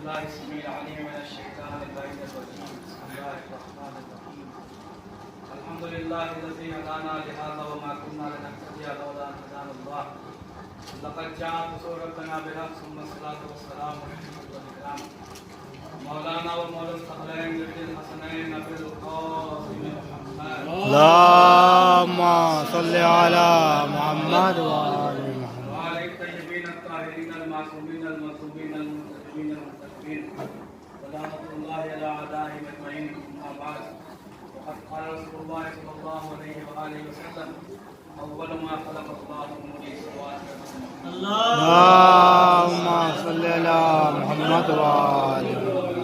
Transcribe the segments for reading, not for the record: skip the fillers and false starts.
بالله السميع العليم من الشيطان اللعين الرجيم بسم الله الرحمن الرحيم الحمد لله الذي هدانا لهذا وما كنا لنهتدي لولا ان هدانا الله لقد جاءت رسولنا بالحق ثم الصلاة والسلام على مولانا ومولى الثقلين ذي الحسنين ابي القاسم محمد اللهم صل على محمد وآل محمد وعلى الطيبين الطاهرين المعصومين المظلومين المنتجبين المنتجبين سلامة الله على أعدائهم أجمعين أما بعد وقد قال رسول الله صلى الله عليه وآله وسلم أول ما خلق الله النور السماوات والأرض اللهم صل على محمد وآل محمد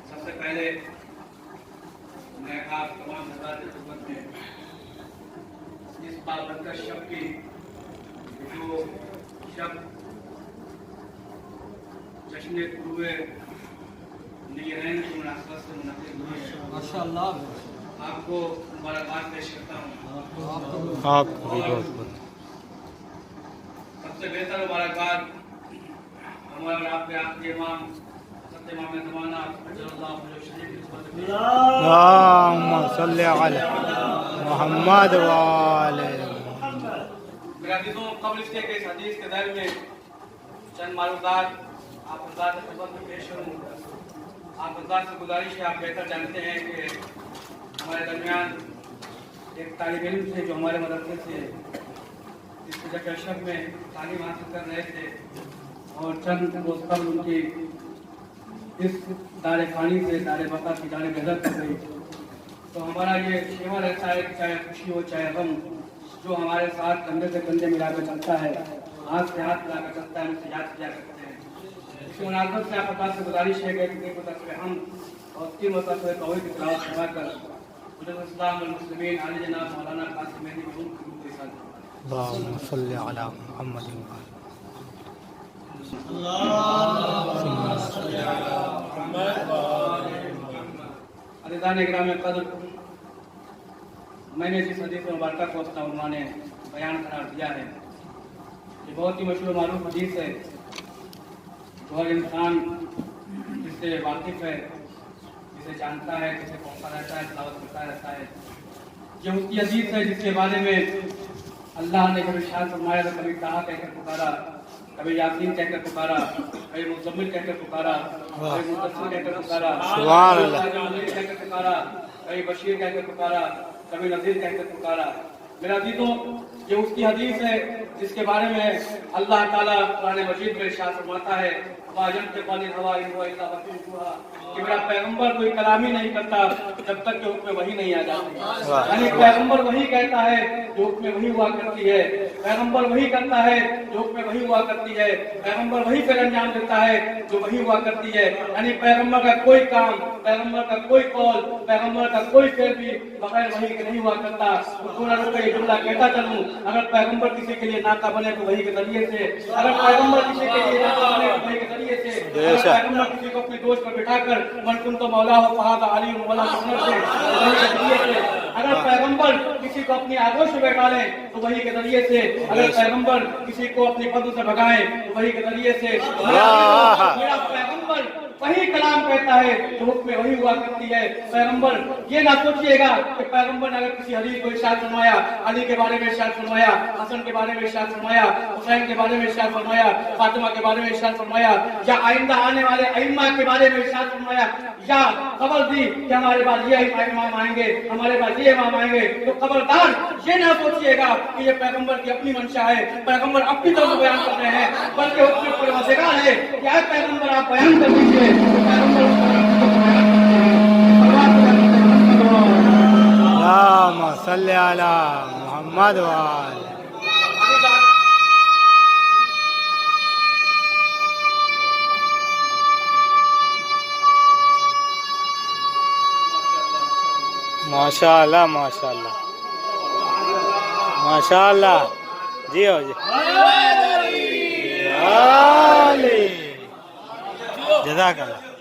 سب سے پہلے میں آپ تمام حضرات کی خدمت میں اس بابرکت شب کی جو شب جشن طلوع نیرین کی مناسبت سے منعقد ہوئی ہے ماشاءاللہ آپ کو مبارکباد پیش کرتا ہوں آپ کو بھی بہت بہت سب سے بہتر مبارکباد ہمارے اور آپ کے امام حضرت امام زمانہ اجل اللہ شریف کی خدمت میں اللهم صل على محمد وآل محمد میرا عزیزوں قبل اس کے کہ اس حدیث کے دائر میں چند معلومات آپ حضرات کی خدمت میں پیش کروں آپ حضرات سے گزارش ہے آپ بہتر جانتے ہیں کہ ہمارے درمیان ایک طالب علم تھے جو ہمارے مدرسے سے اس جگہ شب میں تعلیم حاصل کر رہے تھے اور چند روز قبل ان کی اس دار فانی سے دار بقا کی جانب ہجرت کر گئی تو ہمارا یہ شیوا رہتا ہے کہ چاہے خوشی ہو چاہے غم جو ہمارے ساتھ کندھے سے کندھے ملا کر چلتا ہے ہاتھ سے ہاتھ ملا کر چلتا ہے ہم سے یاد کیا کرتے ہیں اس کی مناسبت سے آپ حضرات سے گزارش ہے کہ ایک متصل ہم اور تین متصل توحید کی تلاوت کروا کر حضرت اسلام المسلمین علی جناب مولانا قاسم مہدی مرحوم کی روح کے ساتھ اللهم صل على محمد وآل عزیزان اکرام قدر میں نے جس حدیث مبارکہ کو اپنا عنوان بیان قرار دیا ہے یہ بہت ہی مشہور و معروف حدیث ہے جو ہر انسان جس سے واقف ہے جسے جانتا ہے جسے پہنچتا رہتا ہے تلاوت کرتا رہتا ہے یہ اس کی حدیث ہے جس کے بارے میں اللہ نے کبھی ارشاد فرمایا تو کبھی کہا کہہ کر پکارا کبھی یاسین کہہ کر پکارا کبھی مزمل کہہ کر پکارا کبھی مدثر کہہ کر پکارا سبحان اللہ کہہ کر پکارا کبھی بشیر کہہ کر پکارا کبھی نذیر کہہ کر پکارا میرا عزیزوں یہ اس کی حدیث ہے جس کے بارے میں اللہ تعالیٰ قرآن مجید میں ارشاد فرماتا ہے کہ میرا پیغمبر کوئی کلام ہی نہیں کرتا جب تک کہ حکم وحی نہیں آ جاتی یعنی پیغمبر وہی کہتا ہے جو حکم وحی ہوا کرتی ہے پیغمبر وہی کرتا ہے جو حکم وحی ہوا کرتی ہے پیغمبر وہی پھر انجام دیتا ہے جو وحی ہوا کرتی ہے یعنی پیغمبر کا کوئی کام پیغمبر کا کوئی قول پیغمبر کا کوئی فعل بھی بغیر وحی کے نہیں ہوا کرتا تھوڑا رک یہ جملہ کہتا چلوں اگر پیغمبر کسی کے لیے ناکہ بنے تو وحی کے ذریعے سے اگر پیغمبر کسی کے لیے ناکہ بنے تو وحی کے ذریعے سے اگر پیغمبر کسی کو اپنی دوست پر بٹھا کر من کنت مولا ہو فہذا علی مولا سنت سے وحی کے ذریعے سے اگر پیغمبر کسی کو اپنی آغوش میں بیٹھا لیں تو وحی کے ذریعے سے اگر پیغمبر کسی کو اپنی پدو سے بھگائیں تو وحی کے ذریعے سے میرا پیغمبر وہی کلام کہتا ہے جو حکم وہی ہوا کرتی ہے پیغمبر یہ نہ سوچیے گا کہ پیغمبر نے اگر کسی حدیث کو ارشاد فرمایا علی کے بارے میں ارشاد فرمایا حسن کے بارے میں ارشاد فرمایا حسین کے بارے میں ارشاد فرمایا فاطمہ کے بارے میں ارشاد فرمایا یا آئندہ آنے والے ائمہ کے بارے میں ارشاد فرمایا یا خبر دی کہ ہمارے پاس یہ امام آئیں گے ہمارے پاس یہ امام آئیں گے تو خبردار یہ نہ سوچیے گا کہ یہ پیغمبر کی اپنی منشا ہے پیغمبر اپنی طرف بیان کر رہے ہیں بلکہ حکم پروردگار ہے کہ اے پیغمبر آپ بیان کر دیجیے اللهم صل على محمد وآل ماشاءاللہ ماشاءاللہ ماشاءاللہ جی ہو جی جزاک اللہ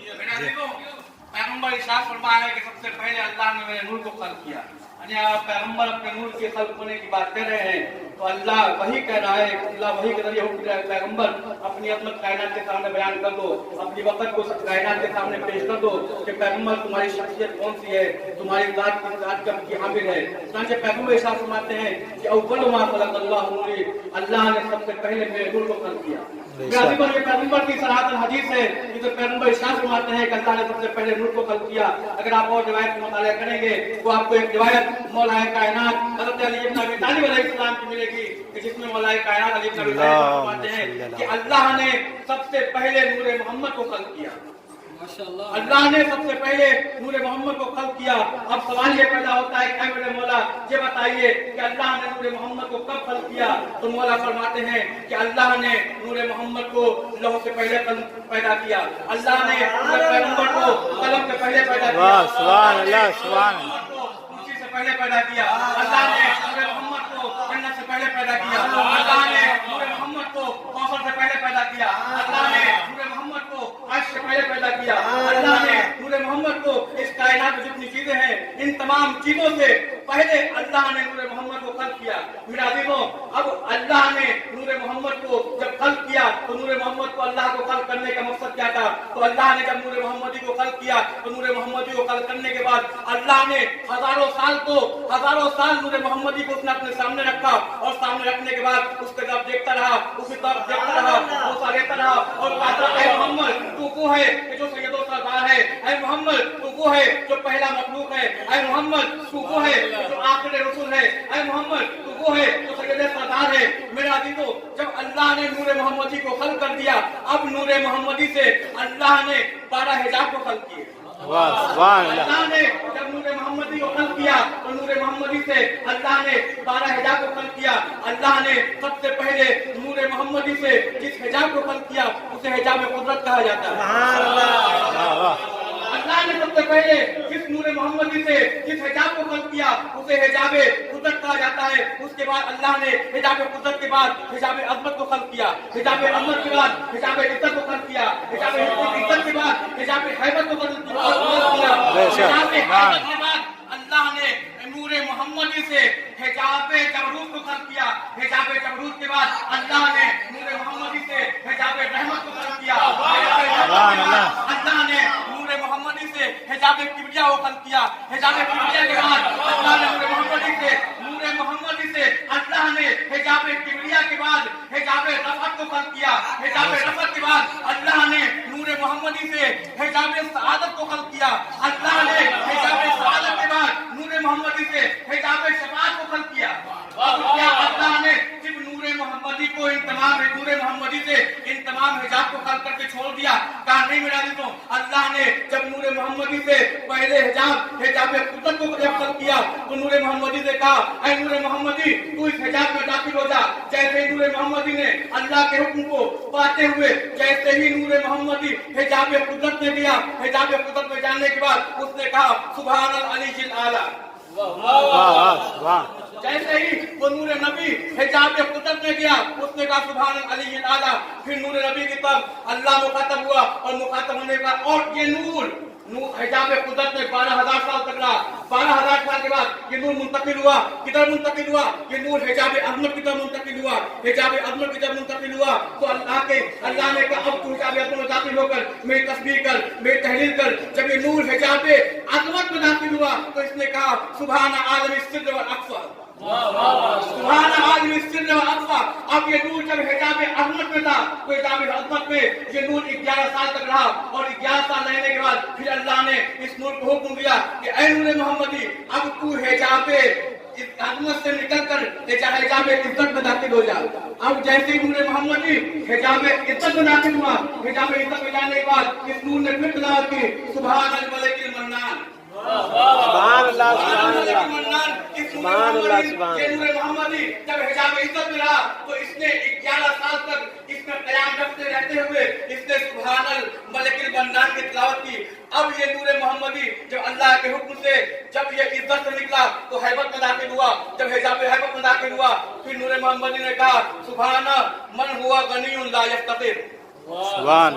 پیغمبر ارشاد فرمایا ہے کہ سب سے پہلے اللہ نے میرے نور کو خلق کیا यानी आप पैगंबर अपने नूर के खल्क होने की बात कर रहे हैं, तो अल्लाह वही कह रहा है, अल्लाह वही के जरिए हुक्म दिया है, पैगंबर अपनी अजमत कायनात के सामने बयान कर दो, अपनी वक़्त को कायनात के सामने पेश कर दो कि पैगंबर तुम्हारी शख्सियत कौन सी है, तुम्हारी जात किस जात की हामिल है। चुनांचे पैगंबर इरशाद फरमाते हैं कि अव्वल मा खलक़ल्लाहु नूरी, अल्लाह ने सबसे पहले मेरे नूर को खल्क किया। ये पैगंबर की सराहतन हदीस है, ये तो पैगंबर इरशाद फरमाते हैं कि अल्लाह ने सबसे पहले नूर को खल्क किया। अगर आप और रिवायत का मुताला करेंगे तो आपको एक रिवायत मौलाए कायनात हज़रत अली इब्न अबी तालिब अलैहिस्सलाम की मिलेगी कि जिसमें मौलाए कायनात अली इब्न अबी तालिब फरमाते हैं कि अल्लाह ने सबसे पहले नूर मोहम्मद को खल्क किया। अल्लाह ने सबसे पहले नूर मोहम्मद को खल्क किया। अब सवाल ये पैदा होता है कि मेरे मौला ये बताइए कि अल्लाह ने नूर मोहम्मद को कब खल्क किया? तो मौला फरमाते हैं कि अल्लाह ने नूर मोहम्मद को लौह से पहले पैदा किया, अल्लाह ने पैगंबर को कलम से पहले पैदा किया, सुभान अल्लाह, सुभान अल्लाह, कुर्सी से पहले पैदा किया, अल्लाह ने नूर मोहम्मद को जन्नत से पहले पैदा किया, अल्लाह ने नूर मोहम्मद को कौसर से पहले पैदा किया, अल्लाह ने नूर मोहम्मद को अर्श से पहले पैदा किया, अल्लाह ने नूर मोहम्मद को इस कायनात में जितनी चीजें हैं इन तमाम चीजों से पहले अल्लाह ने नूर मोहम्मद को खल्क किया। मेरा अजीजों, अब अल्लाह ने नूर मोहम्मद को जब खल्क किया तो नूर मोहम्मद को अल्लाह को खल्क करने का मकसद क्या था? तो अल्लाह ने जब नूर मोहम्मदी को खल्क किया तो नूर मोहम्मदी को खल्क करने के बाद अल्लाह ने हजारों साल नूर मोहम्मदी को उसने अपने सामने रखा, और सामने रखने के बाद उसके तरफ देखता रहा, उसी तरफ देखता रहा, वो लेता रहा और कहता है मोहम्मद तू वो है कि जो सैयदो सरदार है, ऐ मोहम्मद तू वो है जो पहला मखलूक है, ऐ मोहम्मद तू वो है जो आखिरी रसूल है, ऐ मोहम्मद तू वो है जो सैयदे सरदार है। मेरे अजीजों, जब अल्लाह ने नूर मोहम्मदी को खल्क कर दिया, अब नूर मोहम्मदी से अल्लाह ने 12 हिजाब को खल्क किए। अल्लाह ने जब नूर मोहम्मदी को खल्क किया तो नूर मोहम्मदी से अल्लाह ने 12 हिजाब को खल्क किया। अल्लाह ने सबसे पहले नूर मोहम्मदी से जिस हिजाब को खल्क किया उसे हिजाब कुदरत कहा जाता है। अल्लाह ने सबसे पहले जिस नूर मोहम्मदी से जिस हिजाब को खल्क किया उसे हिजाब कुदरत कहा जाता है। उसके बाद अल्लाह ने हिजाब कुदरत के बाद हिजाब अज़मत को खल्क किया, हिजाब अज़मत के बाद हिजाब इज्जत को खल्क किया, हिजाब इज्जत के बाद हिजाब हैबत को खल्क किया, हिजाब हैबत के बाद अल्लाह ने नूर मोहम्मदी से हिजाब जबरूत को खल्क किया, हिजाब जबरूत के बाद अल्लाह ने नूर मोहम्मदी से हिजाब रहमत को खल्क किया, अल्लाह ने नूर मोहम्मदी से हिजाब किबरिया को खल्क किया, हिजाब किबरिया के बाद अल्लाह ने नूर मोहम्मदी से अल्लाह ने हिजाब किबरिया के बाद हिजाब रफ़अत को खल्क किया, हिजाब रफ़अत के बाद अल्लाह ने नूर मोहम्मदी से हिजाब सआदत को खल्क किया, अल्लाह ने हिजाब सआदत के बाद नूर मोहम्मदी से हिजाब शफ़ाअत को खल्क किया। अब क्या अल्लाह ने सिर्फ नूर मोहम्मदी को नूर मोहम्मदी से इन तमाम हिजाब को खल्क करके छोड़ दिया? कहा नहीं मेरा दोस्तों, अल्लाह ने जब नूर मोहम्मदी से पहले हिजाब कुदरत को जब खल्क किया तो नूर मोहम्मदी से कहा ऐ नूर मोहम्मदी तू इस हिजाब में दाखिल हो जा। जैसे ही नूर मोहम्मदी ने अल्लाह के हुक्म को पाते हुए जैसे ही नूर मोहम्मदी हिजाब कुदरत में गया, हिजाब कुदरत में जाने के बाद उसने कहा सुभान अल अलील आला। जैसे ही वो नूर नबी हिजाब कुदरत में गया उसने कहा सुभान अल अलील आला। फिर नूर नबी की तरफ अल्लाह मुखातब हुआ और मुखातब होने का और ये नूर हिजाब कुदरत में 12,000 साल तक रहा। 12,000 साल के बाद ये नूर मुंतकिल हुआ, किधर मुंतकिल हुआ? ये नूर हिजाब अज़मत की तरफ मुंतकिल हुआ। हिजाब अज़मत की तरफ मुंतकिल हुआ तो अल्लाह ने कहा अब तू हिजाब अज़मत में दाखिल होकर मेरी तस्बीह कर, मेरी तहलील कर। जब ये नूर हिजाब अज़मत में दाखिल हुआ तो इसने कहा सुभान आलम सिर्र वल अक़सा, सुभान आलम सिर्र वल अक़सा। अब ये नूर जब हिजाब अज़मत में था तो हिजाब अज़मत में ये नूर 11 साल तक रहा और 11 साल रहने के बाद फिर अल्लाह ने इस नूर को हुक्म दिया कि ऐ नूर मोहम्मदी अब तू हिजाब अज़मत से निकलकर हिजाब इज्जत में दाखिल हो जा। अब जैसे ही नूर मोहम्मदी हिजाब इज्जत में दाखिल हुआ, हिजाब इज्जत में जाने के बाद इस नूर ने फिर तिलावत की सुभान अल मलिकिल मन्नान, सुभान अल्लाह, सुभान अल्लाह, सुभान अल्लाह, सुभान। ये नूर मोहम्मदी जब हिजाब इज्जत में रहा तो इसने 11 साल तक इसमें कयाम रखते रहते हुए इसने सुभान अल मलिकिल मन्नान की तिलावत की। अब ये नूर मोहम्मदी जब अल्लाह के हुक्म से जब ये इज्जत से निकला तो हैबत में दाखिल हुआ। जब हिजाब हैबत में दाखिल हुआ फिर नूर मोहम्मदी ने कहा सुभान मन हुआ गनीयुन ला यफ्तकिर, सुभान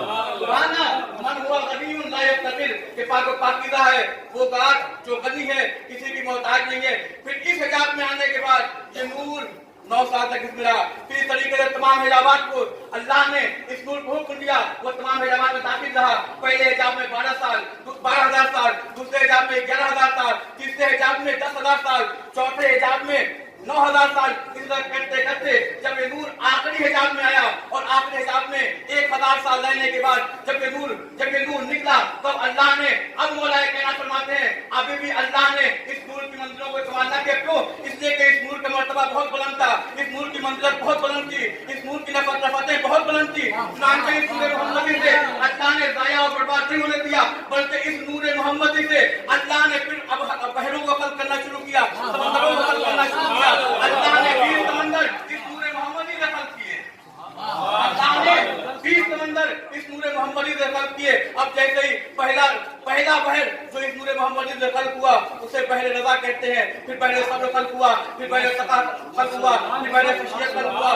मन हुआ गनीयुन यस्तगिर के पाक पाकीज़ा है, वो गाठ जो गनी है, किसी की मोहताज नहीं है। फिर इस हिजाब में आने के बाद ये नूर 9 साल तक इसमें रहा। फिर इस तरीके से तमाम हिजाबात को अल्लाह ने इस नूर को हुक्म दिया, वो तमाम हिजाबात में दाखिल रहा। पहले हिजाब में 12 साल, 12,000 साल, दूसरे हिजाब में 11,000 साल, तीसरे हिजाब में 10,000 साल, चौथे हिजाब में 9,000 साल। इस तरह करते करते जब ये नूर आखिरी हिजाब में आया और आखिरी हिजाब में 1,000 साल रहने के बाद जब ये नूर निकला, तब अल्लाह ने, अब मौला कायनात फरमाते हैं, अभी भी अल्लाह ने इस नूर की मंजिलों को संभालना किया। क्यों? इसलिए कि इस नूर का मर्तबा बहुत बुलंद था, इस नूर की मंजिलत बहुत बुलंद थी, इस नूर की नफतें बहुत बुलंद थी। चुनांचे इस नूर मोहम्मदी से अल्लाह ने ज़ाया और बर्बाद नहीं होने दिया, बल्कि इस नूर मोहम्मदी से अल्लाह ने फिर अब बहरों को खल्क करना शुरू किया, समंदरों को खल्क करना शुरू किया। अल्लाह ने 20 समंदर इस नूर मोहम्मदी से खल्क किए। अल्लाह ने 20 समंदर इस नूर मोहम्मदी से खल्क किए। अब जैसे ही पहला बहर जो इस नूर मोहम्मदी से खल्क हुआ, उसे बहर रज़ा कहते हैं। फिर बहर सब्र खल्क हुआ, फिर बहर सता खल्क हुआ, फिर बहर खुशियत खल्क हुआ।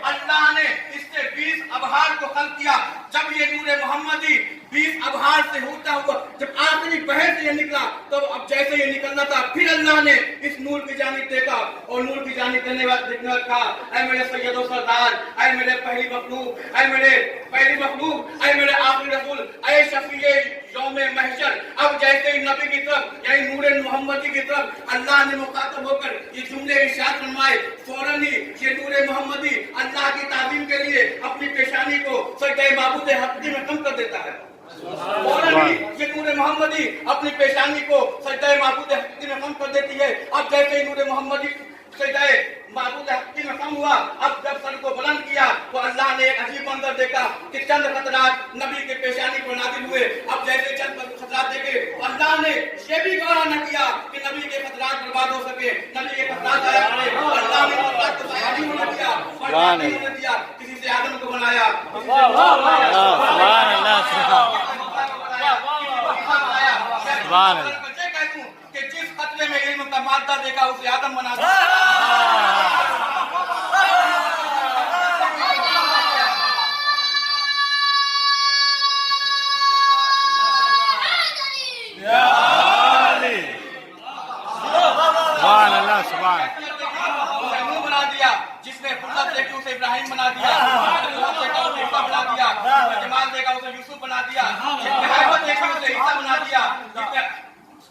अल्लाह ने इससे 20 अबहार को खल्क किया। जब ये नूर मोहम्मदी 20 अबहार से होता हुआ जब आखिरी बहर से ये निकला, तब अब जैसे ये निकलना था, फिर अल्लाह ने इस नूर की जानिब देखा और नूर की जानिब देखने वाले कहा, ऐ मेरे सैयदो सरदार, ऐ मेरे पहली मखलूक, ऐ मेरे आखिरी रसूल, ऐ शफीए यौमे महशर। अब जैसे ही नबी की तरफ यानी नूर मोहम्मदी की तरफ अल्लाह ने मुखातब होकर ये जुमले इरशाद फरमाए, फौरन ही ये नूर मोहम्मदी अल्लाह की ताज़ीम के लिए अपनी पेशानी को सजदे माबूद हक़ी में कम कर देता है। फौरन ही ये नूर मोहम्मदी अपनी पेशानी को सजदे माबूद हक़ी में कम कर देती है। अब जैसे ही नूर मोहम्मदी सजदे माबूद हक़ी में कम हुआ, अब जब सर को बुलंद किया तो अल्लाह ने एक अजीब मंजर देखा कि चंद खतरात नबी के पेशानी पर नाज़िल हुए। अब जैसे चंद खतरात देखे, अल्लाह ने ये भी गौर न किया कि नबी के खतरात बर्बाद हो सके, नबी के खतरात आया करे। अल्लाह ने खतरात को ज़ाया नहीं होने दिया, बर्बाद नहीं होने दिया। किसी से आदम को बनाया, कि जिस खतरे में इल्म का मादा देखा उसे आदम बना दिया। बना दिया जिसने फुर्सत देखी उसे इब्राहिम बना दिया, देखा उसे ईसा बना दिया, जमाल देखा उसे यूसुफ बना दिया, जिसने हैबत देखी उसे ईसा बना दिया, जिसने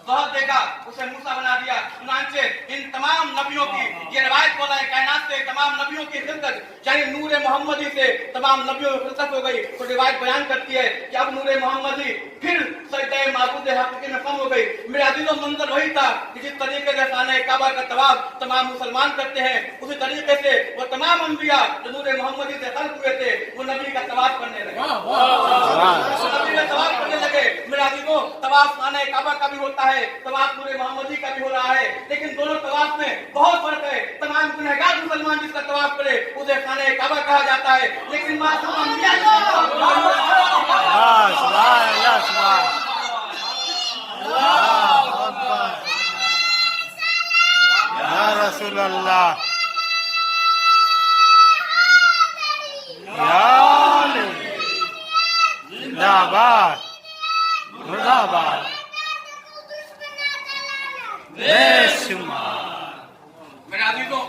ज़हर देखा उसे मूसा बना दिया। चुनांचे इन तमाम नबियों की ये रिवायत मौला कायनात से तमाम नबियों की खिलकत यानी नूर मोहम्मदी से तमाम नबियों की खिलकत हो गई। तो रिवायत बयान करती है कि अब नूर मोहम्मदी फिर सजदे माबूद हक़ी में कम हो गई। मेरे अज़ीज़ों, मंजर वही था कि जिस तरीके से खाने काबा का तवाफ तमाम मुसलमान करते हैं, उसी तरीके से वो तमाम अंबिया जो नूर मोहम्मदी से खल्क हुए थे वो नबी का तवाफ करने लगे, नबी का तवाफ करने लगे। मेरे अज़ीज़ों, तवाफ खाने काबा का भी होता है, तवाफ नूर मोहम्मदी का भी हो रहा है, लेकिन दोनों तवाफ में बहुत फर्क है। तमाम गुनहगार मुसलमान जिसका तवाफ करे उसे खाने काबा कहा जाता है, लेकिन मासूम अंबिया या रसूल अल्लाह, जिंदाबाद मुर्दाबाद। मेरे अज़ीज़ों,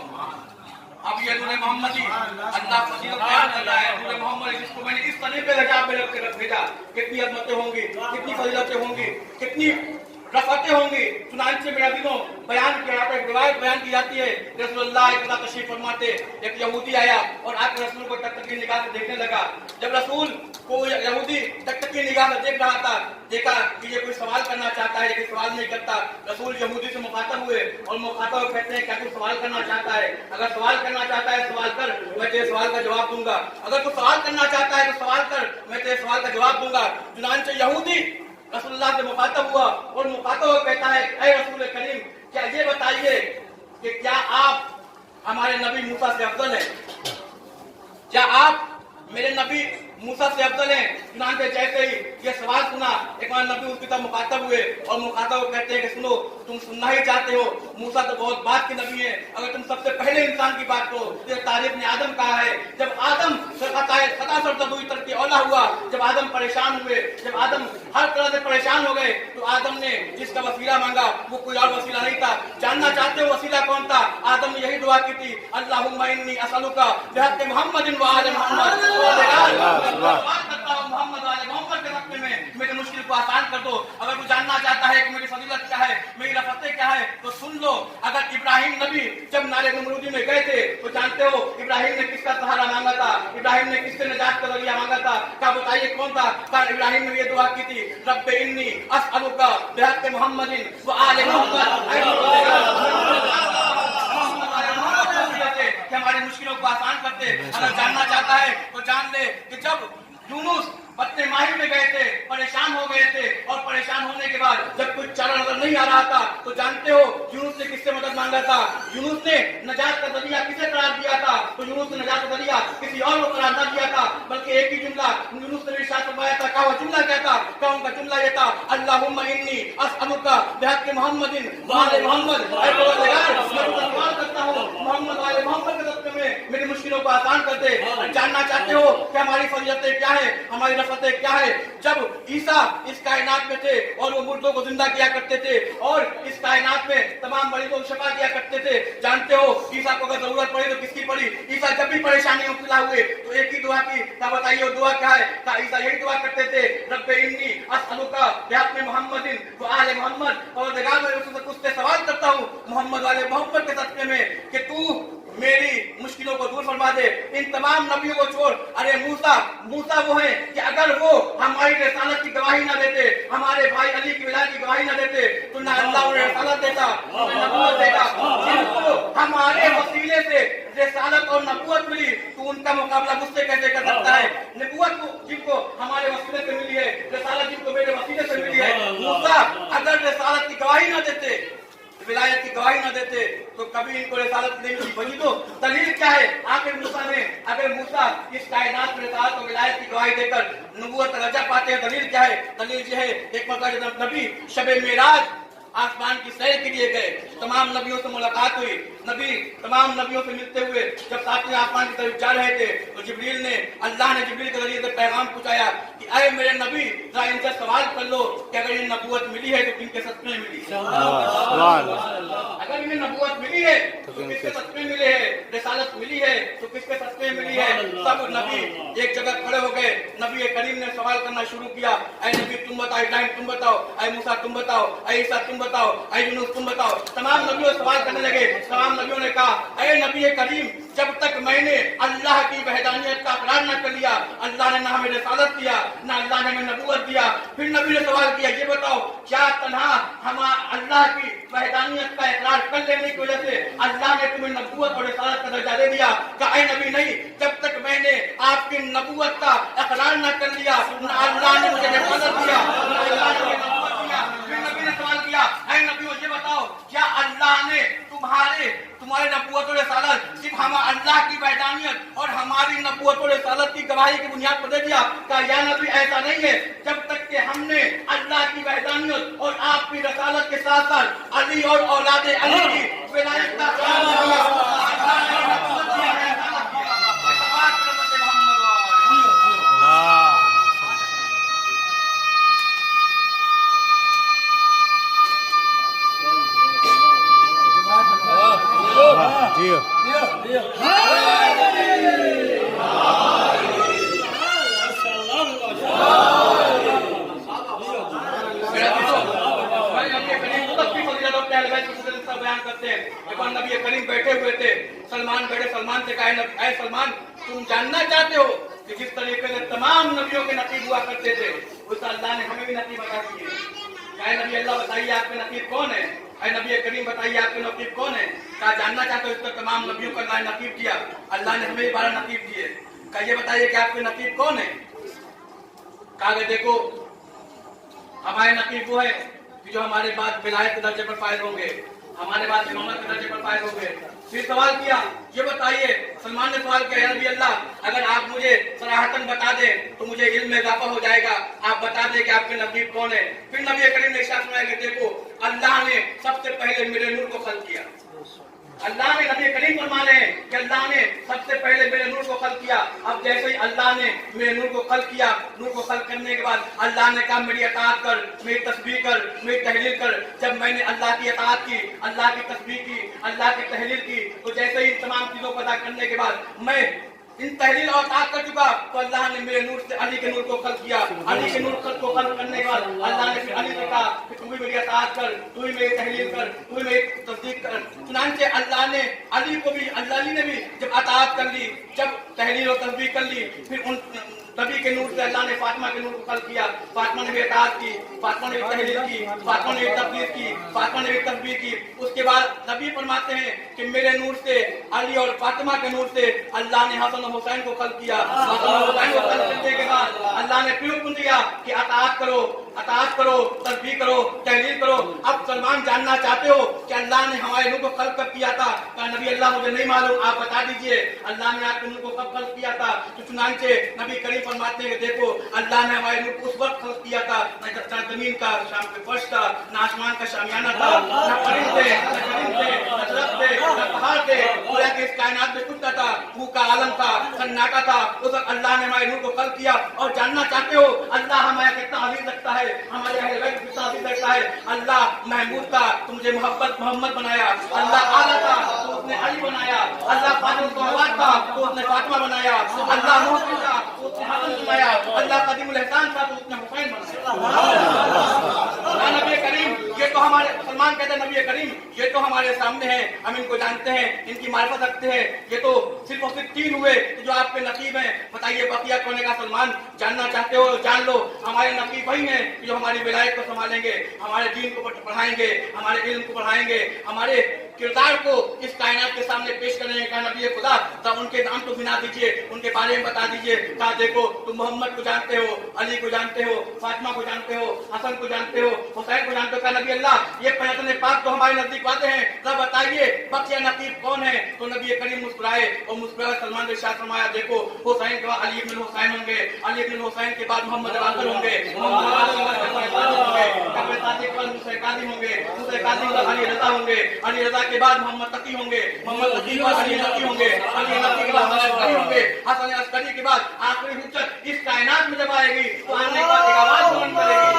अब ये नूर मोहम्मदी अल्लाह फजीलत बयान कर रहा है। नूर मोहम्मदी जिसको मैंने इस तरीके से हिजाब में रख भेजा, कितनी अज़मतें होंगी, कितनी फजीलतें होंगी, कितनी रफ़अतें होंगी। चुनांचे मेरे अज़ीज़ों, बयान किया जाता है, रिवायत बयान की जाती है, रसूलुल्लाह एक दफ़ा तशरीफ फरमाते, एक यहूदी आया और आके रसूल को टकटकी निगाह से देखने लगा। जब रसूल को यहूदी टकटकी निगाह से देख रहा था, देखा कि ये कोई सवाल करना चाहता है, लेकिन सवाल नहीं करता। रसूल यहूदी से मुखातब हुए और मुखातब कहते हैं, क्या तू सवाल करना चाहता है? अगर सवाल करना चाहता है सवाल कर, मैं तेरे सवाल का जवाब दूंगा। अगर तू सवाल करना चाहता है तो सवाल कर, मैं तेरे सवाल का जवाब दूंगा। चुनांचे यहूदी रसूलुल्लाह से मुखातब हुआ और मुखातब कहता है, ऐ रसूल करीम, क्या ये बताइए कि क्या आप हमारे नबी मूसा से अफजल हैं? क्या आप मेरे नबी मूसा से अफजल हैं। चुनांचे जैसे ही ये सवाल सुना, एक बार नबी उसकी तरफ मुखातब हुए और मुखातब कहते हैं कि सुनो, तुम सुनना ही चाहते हो, मूसा तो बहुत बात के नबी है, अगर तुम सबसे पहले इंसान की बात करो तो तारीफ ने आदम कहा है। जब आदम की औला हुआ, जब आदम परेशान हुए, जब आदम हर तरह से परेशान हो गए, तो आदम ने जिसका वसीला मांगा वो कोई और वसीला नहीं था। जानना चाहते हो वसीला कौन था? आदम ने यही दुआ की थी, अल्लाहुम्मा इन्नी असअलुका बिहक़्क़ि मुहम्मदिन व आले मुहम्मद, मोहम्मद वाले मोहम्मद के रखने में मेरी मुश्किल को आसान कर दो। अगर तू जानना चाहता है कि मेरी फजीलत क्या है, मेरी रफ़अतें क्या है, तो सुन लो। अगर इब्राहिम नबी जब नारे नमरूदी में गए थे तो जानते हो इब्राहिम ने किसका सहारा मांगा था, इब्राहिम ने किससे निजात का जरिया मांगा था? क्या बताइए कौन था? इब्राहिम ने ये दुआ की थी, रब्बे इन्नी असअलुका बिहक़्क़ि मुहम्मदिन व आले कि हमारी मुश्किलों को आसान करते। अगर जानना चाहता है तो जान ले कि जब यूनुस अपने माही में गए थे, परेशान हो गए थे, और परेशान होने के बाद जब कुछ चारा नजर नहीं आ रहा था तो जानते हो यूनुस ने किससे मदद मांगा था? यूनुस ने नजात का जरिया किसे करार दिया था? तो यूनुस ने नजात का जरिया किसी और को करार न दिया था, बल्कि एक ही जुमला यूनुस ने इरशाद फरमाया था। क्या वो जुमला क्या था? क्या उनका जुमला ये था, अल्लाहुम्मा इन्नी असअलुका बिहक़्क़ि मुहम्मदिन व आले मुहम्मद, ऐ परवरदिगार मैं तुझसे सवाल करता हूँ मोहम्मद वाले मोहम्मद के सदक़े में मेरी मुश्किलों को आसान कर दे। जानना चाहते हो कि हमारी फजीलतें क्या है, हमारी रफ़अतें क्या है? जब ईसा इस कायनात में थे और वो मुर्दों को जिंदा किया करते थे और इस कायनात में तमाम मरीजों को शफा किया करते थे, जानते हो ईसा को अगर जरूरत पड़ी तो किसकी पड़ी? ईसा जब भी परेशानी में मुब्तला हुए तो एक ही दुआ की। क्या बताइए वो दुआ क्या है? क्या ईसा यही दुआ करते थे, रब्बे इन्नी असअलुका बिहक़्क़ि मुहम्मदिन व आले मुहम्मद, परवरदिगार मैं तुझसे सवाल करता हूँ मोहम्मद वाले मोहम्मद के सदक़े में कि तू मेरी मुश्किलों को दूर फरमा दे। इन तमाम नबियों को छोड़, अरे मूसा वो है कि अगर वो हमारी रिसालत की गवाही न देते, हमारे भाई अली की विलायत की गवाही न देते, तो ना अल्लाह उन्हें रिसालत देता, उन्हें नबूवत देगा। जिनको हमारे वसीले से रिसालत और नबूवत मिली तो उनका मुकाबला मुझसे कैसे कर सकता है? नबूवत जिनको हमारे वसीले से मिली है, रिसालत जिनको मेरे वसीले से मिली है, मूसा अगर रिसालत की गवाही न देते, विलायत की गवाही न देते तो कभी इनको रिसालत नहीं मिली। वही तो दलील क्या है? आखिर मूसा इस कायनात में रिसालत और विलायत की गवाही देकर नबूवत का दर्जा पाते हैं। दलील क्या है? दलील ये है, एक मौका जब नबी शबे मेराज आसमान की सैर के लिए गए, तमाम नबियों से मुलाकात हुई, नबी तमाम नबियों से मिलते हुए जब सातवें आसमान की तरफ जा रहे थे तो अल्लाह ने जिब्रील के जरिए से पैगाम पहुंचाया कि अरे मेरे नबी जरा इनसे सवाल कर लो कि अगर इन्हें नबूवत मिली है तो किनके सच में मिली? अगर इन्हें नबूवत मिली है तो किसके सच में मिली है? रिसालत मिली है तो किसके सच में मिली है? सब नबी एक जगह खड़े हो गए। नबी करीम ने सवाल करना शुरू किया, ऐ नबी तुम बताओ, इब्राहिम तुम बताओ, ऐ मूसा तुम बताओ, ऐ ईसा तुम बताओ, ऐ यूनुस तुम बताओ। तमाम नबियों सवाल करने लगे। तमाम नबियों ने कहा, ऐ नबी करीम जब तक मैंने अल्लाह की वहदानियत का इकरार न कर लिया, अल्लाह ने ना हमें रिसालत दिया, ना अल्लाह ने हमें नबूवत दिया। फिर नबी ने सवाल किया, ये बताओ क्या तन्हा हम अल्लाह की वहदानियत का इकरार कर लेने की वजह से अल्लाह ने तुम्हें नबूवत और रिसालत का दर्जा दे दिया? कहा ऐ नबी नहीं, जब तक मैंने आपकी नबूवत का इकरार न कर लिया, ना अल्लाह ने मुझे रिसालत दिया, ना अल्लाह ने मुझे नबूवत दिया। फिर नबी ने सवाल किया, ऐ नबी ये बताओ क्या अल्लाह ने तुम्हारे नबूवत और रिसालत सिर्फ हम अल्लाह की वहदानियत और हमारी नबूवत और रिसालत की गवाही की बुनियाद पर दे दिया? कहा या नबी ऐसा नहीं है, जब तक कि हमने अल्लाह की वहदानियत और आपकी रिसालत के साथ साथ अली और औलादे अली की विलायत का नबी करीम बैठे हुए थे। सलमान से कहा, ऐ सलमान तुम जानना चाहते हो कि जिस तरीके से तमाम नबियों के नकीब हुआ करते थे उस अल्लाह ने हमें भी नकीब बता दिए। क्या नबी अल्लाह बताइए आपके नकीब कौन है? ऐ नबी करीम बताइए आपके नकीब कौन है? क्या जानना चाहते हो? इस पर तमाम नबियों को अल्लाह ने नकीब किया, अल्लाह ने हमें 12 नकीब दिए। क्या ये बताइए कि आपके नकीब कौन है? कहा देखो हमारे नकीब वो है कि जो हमारे बाद विलायत के दर्जे पर फायद होंगे, हमारे बाद इमामत के दर्जे पर फायद हो गए। फिर सवाल किया, ये बताइए, सलमान ने सवाल किया, या नबी अल्लाह, अगर आप मुझे सराहतन बता दें तो मुझे इल्म में इजाफा हो जाएगा, आप बता दें कि आपके नबी कौन है। फिर नबी करीम ने इरशाद फरमाया कि देखो, अल्लाह ने सबसे पहले मेरे नूर को खल्क किया। अल्लाह ने, नबी करीम फरमाने हैं कि अल्लाह ने सबसे पहले मेरे नूर को खल्क किया। अब जैसे ही अल्लाह ने मेरे नूर को खल्क किया, नूर को खल्क करने के बाद अल्लाह ने कहा मेरी अताअत कर, मेरी तस्बीह कर, मेरी तहलील कर। जब मैंने अल्लाह की अताअत की, अल्लाह की तस्बीह की, अल्लाह की तहलील की, तो जैसे ही इन तमाम चीजों को अदा करने के बाद मैं इन तहलील और अताअत कर चुका, तो अल्लाह ने मेरे नूर से अली के नूर को खल्क किया। अली के नूर को खल्क करने के बाद अल्लाह ने फिर अली से कहा कि तू भी मेरी अताअत कर, तू भी मेरी तहलील कर, तू भी मेरी तस्दीक कर। चुनांचे अल्लाह ने अली को भी, अली ने भी जब अताअत कर ली, जब तहलील और तस्दीक कर ली, फिर उन नबी के नूर से अल्लाह ने फातिमा के नूर को खल्क किया। फातिमा ने भी अताअत की, फातिमा ने भी तहलील की, फातिमा ने भी तस्दीक की, फातिमा ने भी तस्बीह की। उसके बाद नबी फरमाते हैं कि मेरे नूर से, अली और फातिमा के नूर से अल्लाह ने हसन और हुसैन को खल्क किया। हसन और हुसैन को खल्क करने के बाद अल्लाह ने फिर हुक्म दिया कि अताअत करो, अताअत करो, तस्बीह करो, तहलील करो। अब सलमान जानना चाहते हो कि अल्लाह ने हमारे नूर को खल्क कब किया था? कहा नबी अल्लाह मुझे नहीं मालूम, आप बता दीजिए अल्लाह ने आपके नूर को कब खल्क किया था। तो चुनांचे नबी करीम फरमाते हैं देखो, अल्लाह ने हमारे नूर को उस वक्त खल्क किया था न जमीन का शाम के फर्श था, न आसमान का शामियाना था, न परिंदे, न परिंदे, न दरख्त थे, न पहाड़ थे, पूरा के इस कायनात में कुछ न था, भूख का आलम था, सन्नाटा था। उस वक्त अल्लाह ने हमारे नूर को खल्क किया। और जानना चाहते हो अल्लाह हमारा कितना अजीज रखता है, हमारे अहले बैत कितना अजीज रखता है। अल्लाह महमूद था तो मुझे मोहम्मद बनाया, अल्लाह आला था तो उसने अली बनाया, अल्लाह फातिमा था तो उसने फातिमा बनाया, अल्लाह मोहसिन था तो उसने हसन बनाया, अल्लाह कदीमुल एहसान था तो उसने हुसैन बनाया। नबी करीम, ये तो हमारे, सलमान कहते हैं नबी करीम ये तो हमारे सामने है, हम इनको जानते हैं, इनकी मारिफत रखते हैं। ये तो सिर्फ और सिर्फ 3 हुए जो आपके नकीब हैं, बताइए बकिया कौन है? का सलमान जानना चाहते हो जान लो, हमारे नकीब वही हैं जो हमारी विलायत को संभालेंगे, हमारे दीन को पढ़ाएंगे, हमारे इल्म को बढ़ाएंगे, हमारे किरदार को इस कायनात के सामने पेश करने का नबी खुदा। तब उनके नाम को गिना दीजिए, उनके बारे में बता दीजिए। कहा देखो तुम मोहम्मद को जानते हो, अली को जानते हो, फातिमा को जानते हो, हसन को जानते हो, हुसैन को जानते हो। कहा नबी अल्लाह ये पैगंबर पाक तो हमारे नजदीक बातें हैं, तब बताइए बकिया नकीब कौन है? तो नबी करीम मुस्कुराए और मुस्कुराए सलमान ने इरशाद फरमाया देखो हुसैन के बाद अली इब्न हुसैन होंगे, अली इब्न हुसैन के बाद मोहम्मद आखिर होंगे, मोहम्मद आखिर होंगे, दूसरे काजी के बाद अली रजा होंगे, अली रजा के बाद मोहम्मद तकी होंगे, मोहम्मद तकी के बाद अली नकी होंगे, अली नकी के बाद हसन अस्करी होंगे, हसन अस्करी के बाद आखिरी हुज्जत इस कायनात में जब आएगी तो आने के बाद एक आवाज बुलंद करेगी,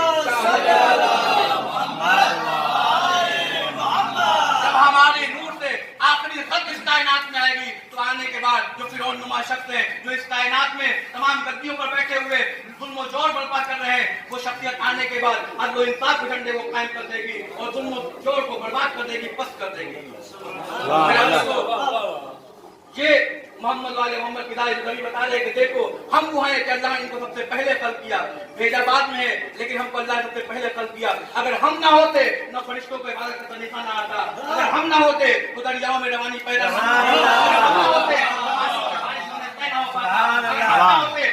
जब हमारे नूर से आखिरी खल्क इस कायनात में आएगी तो आने के बाद जो फिरौन नुमा शख्स है, जो इस कायनात में तमाम गद्दियों पर बैठे हुए जुल्म जोर बर्पा कर रहे हैं, वो शख्सियत आने के बाद अदल व इंसाफ के झंडे को कायम कर देगी और जुल्म जोर को बर्बाद कर देगी, पस्त कर देगी। ये मोहम्मद वाले मोहम्मद पिदाई नबी बता रहे कि देखो हम वो हैं कि अल्लाह ने इनको सबसे पहले खल्क किया, भेजा बाद में है लेकिन हमको अल्लाह ने सबसे पहले खल्क किया। अगर हम ना होते न फरिश्तों को इबादत का तरीका ना आता, अगर हम ना होते तो दरियाओं में रवानी पैदा ना होते,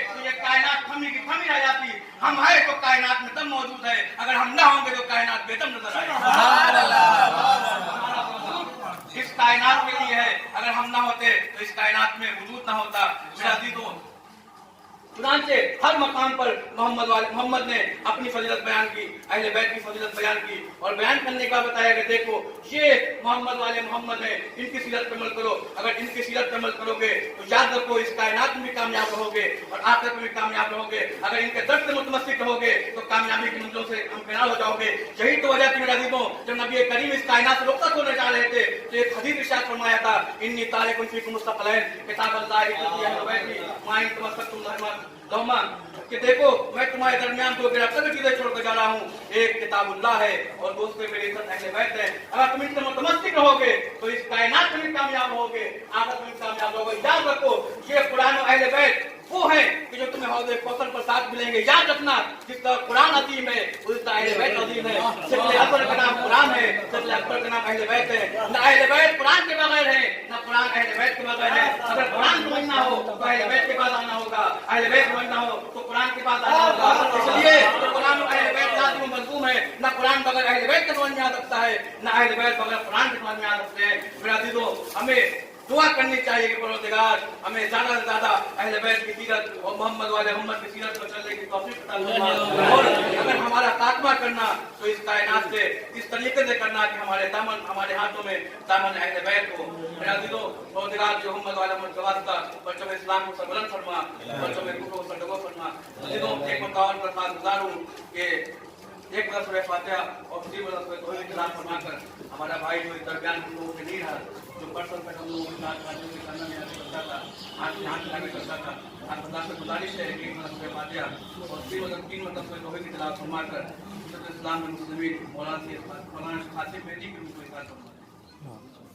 तो ये कायनात थमी की थमी रह जाती। हम है तो कायनात में दम मौजूद है, अगर हम ना होंगे तो कायनात बेदम नजर आएगी। इस कायनात के लिए है, अगर हम ना होते तो इस कायनात में वजूद ना होता। चुनांचे हर मकाम पर मोहम्मद ने अपनी फजीलत बयान की, अहले बैत की फजीलत बयान की और बयान करने का बताया कि देखो ये मोहम्मद वाले मोहम्मद है, इनकी सीरत पे अमल करो। अगर इनकी सीरत पे अमल करोगे तो याद रखो इस कायनात में भी कामयाब रहोगे और आखिरत में भी कामयाब रहोगे। अगर इनके दर्द से मुतमस्सिक रहोगे तो कामयाबी की मंजिलों से हमकिनार हो जाओगे। यही तो वजह थी मेरे अजीजों, जब नबी करीम इस कायनात से रुखसत होने जा रहे थे तो एक हदीस इरशाद फरमाया था, इन्नी तारिकुन फीकुम मुस्तक़िलन किताब अल्लाह कि देखो मैं तुम्हारे दरमियान दो गिरफ्तार चीजें छोड़कर जा रहा हूँ, एक किताबुल्लाह है और दूसरे मेरी इज्जत अहले बैत है। अगर तुम इनसे मुतमस्सिक रहोगे तो इस कायनात में भी कामयाब रहोगे, आखिरत में भी कामयाब रहोगे। याद रखो ये कुरान और अहले बैत वो है कि जो तुम्हें हौज़े कौसर पर साथ मिलेंगे। याद रखना जिस तरह कुरान अजीम है उस तरह अहले बैत अजीम है। सिलसिले अकबर का नाम कुरान है, सिलसिले अकबर का नाम अहले बैत है। न अहले बैत कुरान के बगैर है, न कुरान अहले बैत के बगैर है। अगर कुरान समझना हो तो अहले बैत के पास आना होगा, अहले बैत समझना हो तो कुरान के पास आना होगा। इसलिए कुरान और अहले बैत लाज़िम व मलज़ूम मासूम है, ना कुरान बगैर अहले बैत के समझ में आ सकता है, ना अहले बैत बगैर कुरान के समझ में आ सकते हैं। मेरा अजीजों, हमें दुआ करनी चाहिए कि परवरदिगार हमें ज्यादा से ज्यादा अहले बैत की सीरत और मोहम्मद वाले मोहम्मद की सीरत पर चलने की तौफीक अता फरमा। और अगर हमारा खात्मा करना तो इस कायनात से इस तरीके से करना कि हमारे दामन, हमारे हाथों में दामन अहले बैत हो। मेरे अजीजों, परवरदिगार जो मोहम्मद वाले मोहम्मद के वास्ता बच्चों में इस्लाम को सरबलंद फरमा, बच्चों में कुफर को सरडगो फरमा। अजीजों, एक मकान पर खास गुजार हूं कि एक बार सूरह फातिहा और दूसरी बार सूरह तौहीद की तिलावत फरमाकर हमारा भाई जो इस दरमियान हम लोगों के नहीं रहा, जो परसों तक हम लोगों के साथ साथियों के करना में करता था, हाथ मिलाकर करता था, आज खुदा से गुजारिश है कि एक बार सूरह फातिहा और तीन मतलब सूरह तौहीद की तिलावत फरमाकर इस्लाम में मुस्लिमीन मौलाना खासिफ मेहदी की उनको इशारा फरमाएं।